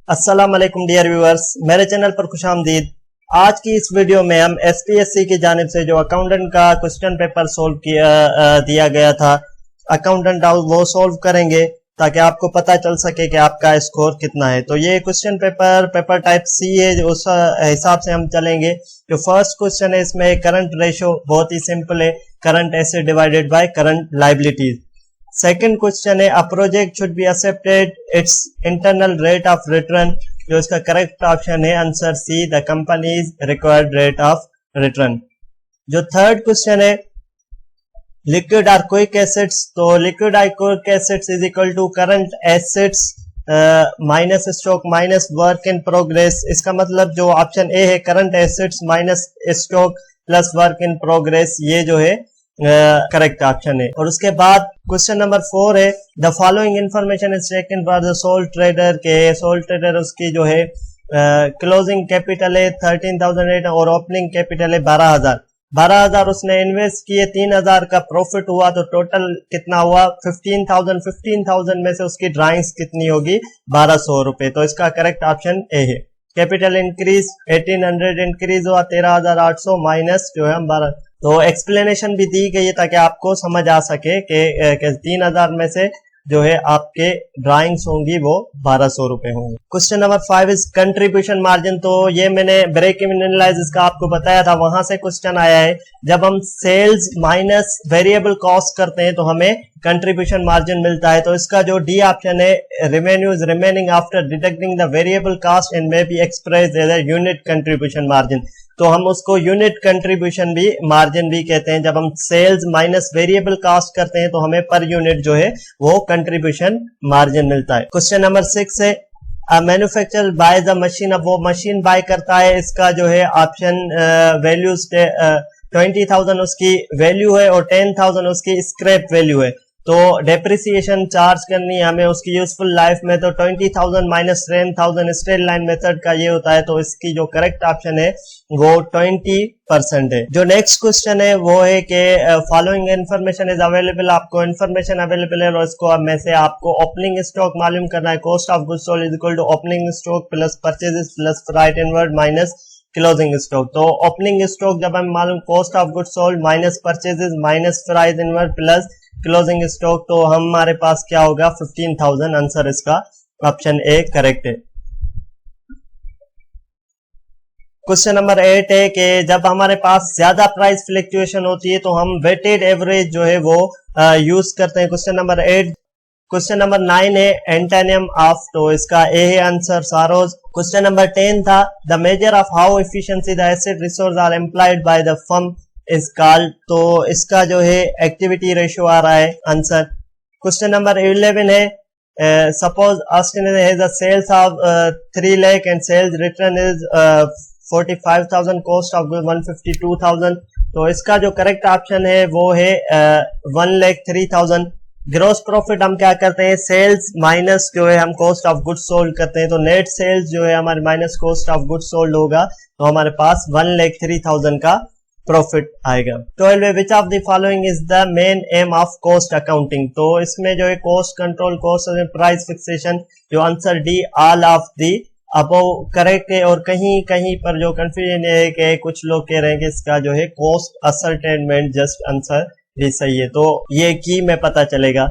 अस्सलाम वालेकुम dear viewers, मेरे चैनल पर खुशामदीद। आज की इस वीडियो में हम एसपीएससी की जानिब से जो अकाउंटेंट का क्वेश्चन पेपर सोल्व किया दिया गया था, अकाउंटेंट वो सोल्व करेंगे ताकि आपको पता चल सके कि आपका स्कोर कितना है। तो ये क्वेश्चन पेपर टाइप सी है, उस हिसाब से हम चलेंगे। जो फर्स्ट क्वेश्चन है इसमें करंट रेशो बहुत ही सिंपल है, current asset divided by current liabilities. Second question है, a project should be accepted its internal rate of return. जो इसका करेक्ट ऑप्शन है answer C, the company's required rate of return. जो third question है, liquid और quick assets. तो liquid और quick assets is equal to current assets minus stock minus work in progress. इसका मतलब जो ऑप्शन ए है current assets minus stock plus work in progress, ये जो है करेक्ट ऑप्शन है। और उसके बाद क्वेश्चन नंबर 4 है, the following information is taken for the soul trader. के सोल ट्रेडर उसकी जो है क्लोजिंग कैपिटल है 13,008 और ओपनिंग कैपिटल है 12,000 उसने इन्वेस्ट किए, 3,000 का प्रॉफिट हुआ, तो टोटल कितना हुआ 15,000 में से उसकी ड्राइंग्स कितनी होगी 1,200 रुपए। तो इसका करेक्ट ऑप्शन ए है। कैपिटल इंक्रीज 1800 इंक्रीज हुआ 13,800 माइनस जो है 12। तो एक्सप्लेनेशन भी दी गई है ताकि आपको समझ आ सके कि 3,000 में से जो है आपके ड्राइंग्स होंगी वो 1,200 रुपए होंगे। Question number 5 is contribution margin. तो ये मैंने ब्रेक इवन एनालिसिस का आपको बताया था, वहां से क्वेश्चन आया है। जब हम सेल्स माइनस वेरिएबल कॉस्ट करते हैं तो हमें कंट्रीब्यूशन मार्जिन मिलता है। तो इसका जो डी ऑप्शन है, revenues remaining after deducting the variable cost and may be expressed as a unit contribution margin. तो हम उसको यूनिट कंट्रीब्यूशन भी मार्जिन भी कहते हैं। जब हम सेल्स माइनस वेरिएबल कॉस्ट करते हैं तो हमें पर यूनिट जो है वो कंट्रीब्यूशन मार्जिन मिलता है। क्वेश्चन नंबर 6 है, मैन्युफैक्चरर बाय द मशीन। अब वो मशीन बाय करता है, इसका जो है ऑप्शन वैल्यूज 20,000 उसकी वैल्यू है और 10,000 उसकी स्क्रैप वैल्यू है। तो डेप्रिसिएशन चार्ज करनी है हमें उसकी यूजफुल लाइफ में, तो 20,000 माइनस 10,000 स्ट्रेट लाइन मेथड का ये होता है। तो इसकी जो करेक्ट ऑप्शन है वो 20% है। जो नेक्स्ट क्वेश्चन है वो है कि फॉलोइंग इन्फॉर्मेशन इज अवेलेबल। आपको इन्फॉर्मेशन अवेलेबल है और इसको अब में से आपको ओपनिंग स्टॉक मालूम करना है। Cost of goods sold is equal to opening stock plus purchases plus freight inward minus closing stock. तो ओपनिंग स्टॉक जब हम मालूम cost of goods sold minus purchases minus freight inward plus closing stock, तो हमारे पास क्या होगा 15,000। Answer इसका ऑप्शन ए करेक्ट है। क्वेश्चन नंबर 8 है कि जब हमारे पास ज्यादा प्राइस फ्लक्चुएशन होती है तो हम वेटेड एवरेज जो है वो यूज करते हैं। Question number 8। क्वेश्चन नंबर 9 है एंटोनिम ऑफ, तो इसका ए है आंसर सारोज। क्वेश्चन नंबर 10 था, the measure of how efficiency the asset resource are employed by the firm is called. तो इसका जो है एक्टिविटी रेशियो आ रहा है आंसर। क्वेश्चन नंबर 11 है, suppose Austin has a sales of 3 lakh and sales return is 45,000, cost of 152,000। तो इसका जो करेक्ट ऑप्शन है वो है 1,03,000। ग्रोस प्रॉफिट हम क्या करते हैं, सेल्स माइनस जो है हम कॉस्ट ऑफ गुड्स सोल्ड करते हैं। तो नेट सेल्स जो है हमारे minus cost of goods sold होगा, तो हमारे पास 1,03,000 का प्रॉफिट आएगा। 12 which of the following is the main aim of cost accounting. तो इसमें जो है cost control, cost price fixation, जो answer D all of the above correct है। और कहीं कहीं पर जो कंफ्यूजन है कि कुछ लोग कह रहे हैं कि इसका जो है cost ascertainment just answer D सही है, तो ये की में पता चलेगा।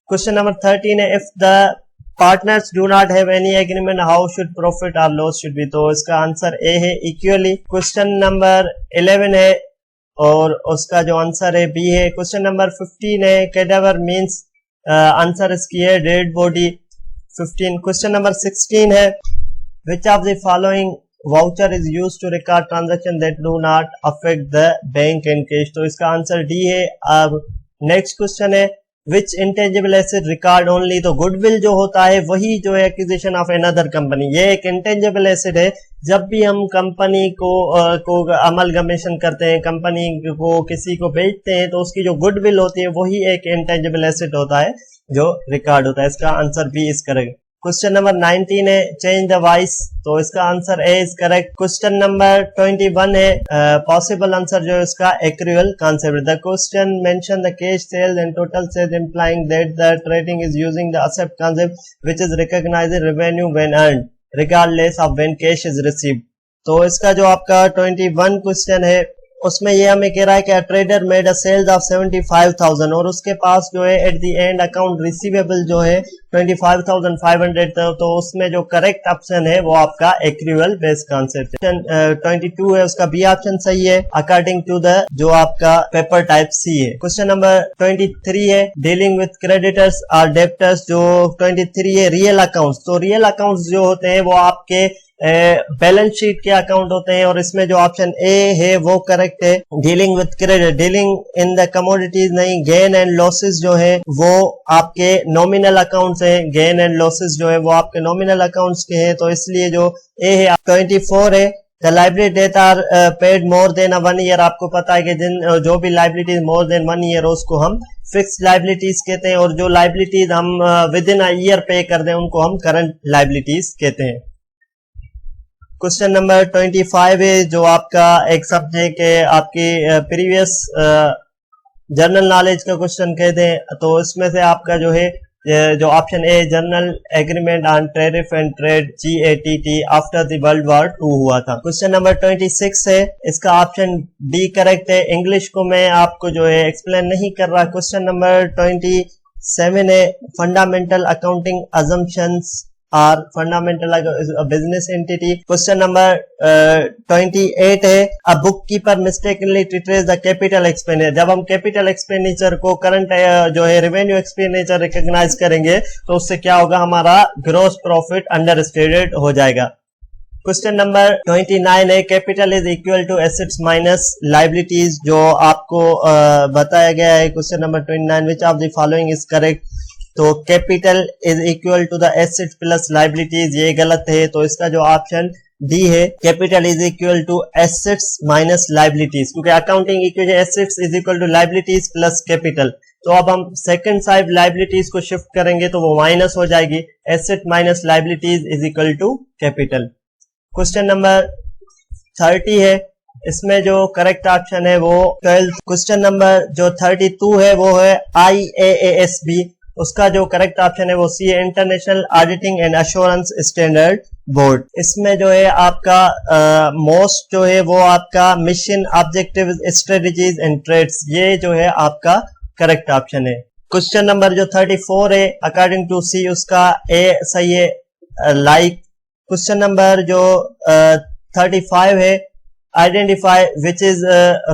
क्वेश्चन नंबर 13 है, if the partners do not have any agreement how should profit और लॉस शुड बी। तो इसका आंसर ए है इक्वली। क्वेश्चन नंबर 11 है और उसका जो आंसर है बी है। क्वेश्चन नंबर 15 है, कैडेवर मींस, आंसर इसकी है डेड बॉडी 15। क्वेश्चन नंबर 16 है, which of the following voucher is used to record transaction that do not affect the bank and cash। तो इसका आंसर डी है। अब नेक्स्ट क्वेश्चन है, which intangible asset record only। तो goodwill जो होता है वही जो है एक्विजिशन ऑफ अनदर कंपनी, ये एक इंटेंजिबल एसेट है। जब भी हम कंपनी को अमलगमेशन करते हैं, कंपनी को किसी को बेचते हैं, तो उसकी जो गुडविल होती है वही एक इंटेंजिबल एसेट होता है जो रिकॉर्ड होता है। इसका answer B is correct. Question number 19 है, चेंज द वॉइस। तो इसका answer A is correct. Question number 21 है, पॉसिबल आंसर जो है इसका accrual concept. The question mention the cash sales and total sales implying that the trading is using the asset concept which is recognised revenue when earned. regardless of when cash is received। तो इसका जो आपका 21 question है उसमें ये हमें कह रहा है कि trader made a sales of 75,000 और उसके पास जो है at the end account receivable जो है 25,500 था। तो उसमें जो करेक्ट ऑप्शन है वो आपका एक्रूअल बेस्ड कॉन्सेप्ट है। 22 है उसका बी ऑप्शन सही है अकॉर्डिंग टू द जो आपका पेपर टाइप सी है। क्वेश्चन नंबर 23 है डीलिंग विद क्रेडिटर्स और डेब्टर्स। जो 23 है रियल अकाउंट्स। तो रियल अकाउंट्स जो होते हैं वो आपके बैलेंस शीट के अकाउंट होते हैं और इसमें जो ऑप्शन ए है वो करेक्ट है। Dealing with credit, dealing in the commodities नहीं, गेन एंड लॉसेस जो है वो आपके नॉमिनल अकाउंट्स हैं। गेन एंड लॉसेस जो है वो आपके नॉमिनल अकाउंट्स के हैं, तो इसलिए जो ए है। 24 है the liability debt are paid more than 1 year. आपको पता है कि जिन जो भी लाइबिलिटीज मोर देन 1 ईयर उसको हम फिक्स लाइबिलिटीज कहते हैं और जो लाइबिलिटीज हम विद इन अ ईयर पे कर दें उनको हम करंट लाइबिलिटीज कहते हैं। क्वेश्चन नंबर 25 है जो आपका एक सब्जेक्ट है आपकी प्रीवियस जनरल नॉलेज का क्वेश्चन कहते हैं। तो इसमें से आपका जो है जो option a general agreement on tariff and trade GATT after the world war 2 हुआ था। क्वेश्चन नंबर 26 है इसका ऑप्शन डी करेक्ट है। इंग्लिश को मैं आपको जो है एक्सप्लेन नहीं कर रहा। क्वेश्चन नंबर 27 है fundamental accounting assumptions are fundamental business entity. Question number 28 है a book keeper mistakenly trace the capital expenditure. जब हम कैपिटल एक्सपेंडिचर को करंट जो है रेवेन्यू एक्सपेंडिचर रिकॉग्नाइज करेंगे तो उससे क्या होगा, हमारा ग्रॉस प्रॉफिट अंडर स्टेटेड हो जाएगा। क्वेश्चन नंबर 29 है capital is equal to assets minus liabilities. जो आपको बताया गया है question number 29 which of the following is correct. तो capital is equal to the assets plus liabilities, ये गलत है। तो इसका जो ऑप्शन डी है capital is equal to assets minus liabilities, क्योंकि accounting equation assets is equal to liabilities plus capital. तो अब हम सेकंड साइड लाइबिलिटीज को शिफ्ट करेंगे तो वो माइनस हो जाएगी। Asset minus liabilities is equal to capital. Question number 30 है इसमें जो करेक्ट ऑप्शन है वो 12। क्वेश्चन नंबर जो 32 है वो है IAASB। उसका जो करेक्ट ऑप्शन है वो सी है international auditing and assurance standard board. इसमें जो है आपका मोस्ट जो है वो आपका mission objective strategies and trades, ये जो है आपका करेक्ट ऑप्शन है। क्वेश्चन नंबर जो 34 है अकॉर्डिंग टू सी उसका ए सही है लाइक। क्वेश्चन नंबर जो 35 है identify which is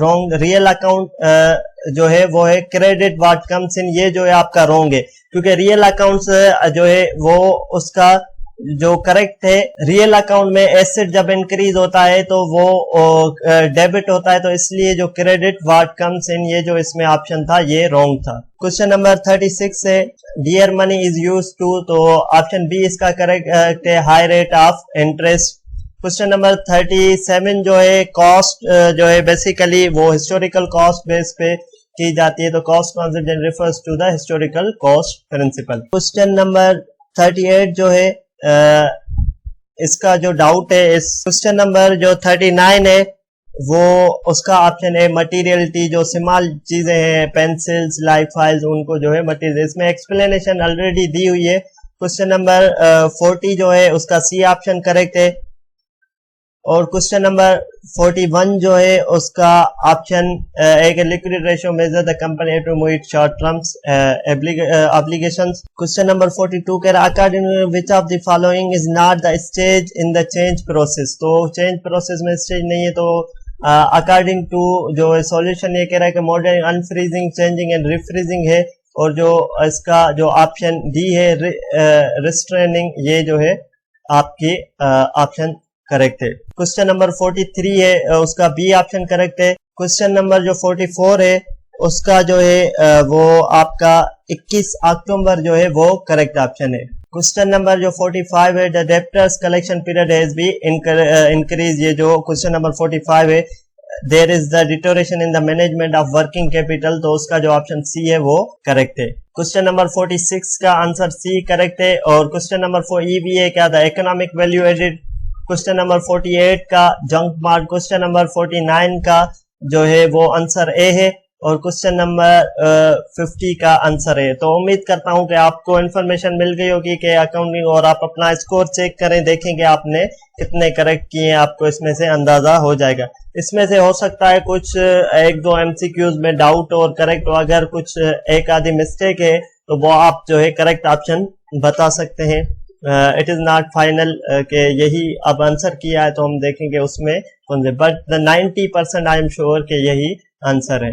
wrong. Real account जो है वो है क्रेडिट व्हाट कम्स इन, ये जो है आपका रॉन्ग है क्योंकि रियल अकाउंट्स जो है वो उसका जो करेक्ट है। रियल अकाउंट में एसेट जब इंक्रीज होता है तो वो डेबिट होता है, तो इसलिए जो क्रेडिट व्हाट कम्स इन ये जो इसमें ऑप्शन था ये रॉन्ग था। क्वेश्चन नंबर 36 है dear money is used to. तो ऑप्शन बी इसका करेक्ट है high rate of interest. Question number 37 जो है कॉस्ट जो है बेसिकली वो हिस्टोरिकल कॉस्ट बेस पे की जाती है, तो cost concept refers to the historical cost principle. Question number 38 जो है इसका जो डाउट है इस क्वेश्चन नंबर जो 39 है वो उसका ऑप्शन है मटीरियलिटी। जो स्मॉल चीजें हैं पेंसिल्स लाइक फाइल्स उनको जो है मटीरियल, इसमें एक्सप्लेनेशन ऑलरेडी दी हुई है। क्वेश्चन नंबर 40 जो है उसका सी ऑप्शन करेक्ट है और क्वेश्चन नंबर 41 जो है उसका ऑप्शन एक liquid ratio measure the company to meet short terms obligations. Question number 42 कह रहा according which of the following is not the stage in the change process. तो change process में स्टेज नहीं है, तो अकॉर्डिंग टू जो solution ये कह रहा है कि मॉडर्न अनफ्रीजिंग चेंजिंग एंड रिफ्रीजिंग है और जो इसका जो ऑप्शन डी है रिस्ट्रेनिंग, ये जो है आपके ऑप्शन करेक्ट है। क्वेश्चन नंबर 43 है उसका बी ऑप्शन करेक्ट है। क्वेश्चन नंबर जो 44 है उसका जो है वो आपका 21 अक्टूबर जो है वो करेक्ट ऑप्शन है। क्वेश्चन नंबर जो 45 है the debtors collection period has been increase. ये जो क्वेश्चन नंबर 45 है there is the deterioration in the management of working capital, तो उसका जो ऑप्शन सी है वो करेक्ट है। क्वेश्चन नंबर 46 का आंसर सी करेक्ट है और क्वेश्चन नंबर 4 ई भी है क्या the economic value added. Question number 48 का जंक मार्ट। क्वेश्चन नंबर 49 का जो है वो आंसर ए है और क्वेश्चन नंबर 50 का आंसर है। तो उम्मीद करता हूं कि आपको इन्फॉर्मेशन मिल गई होगी कि अकाउंटिंग, और आप अपना स्कोर चेक करें, देखेंगे आपने कितने करेक्ट किए हैं, आपको इसमें से अंदाजा हो जाएगा। इसमें से हो सकता है कुछ एक दो एमसीक्यूज में डाउट और करेक्ट, अगर कुछ एक आधी मिस्टेक है तो वो आप जो है करेक्ट ऑप्शन बता सकते हैं। इट इज नॉट फाइनल कि यही अब आंसर किया है तो हम देखेंगे उसमें, बट 90% आई एम श्योर कि यही आंसर है।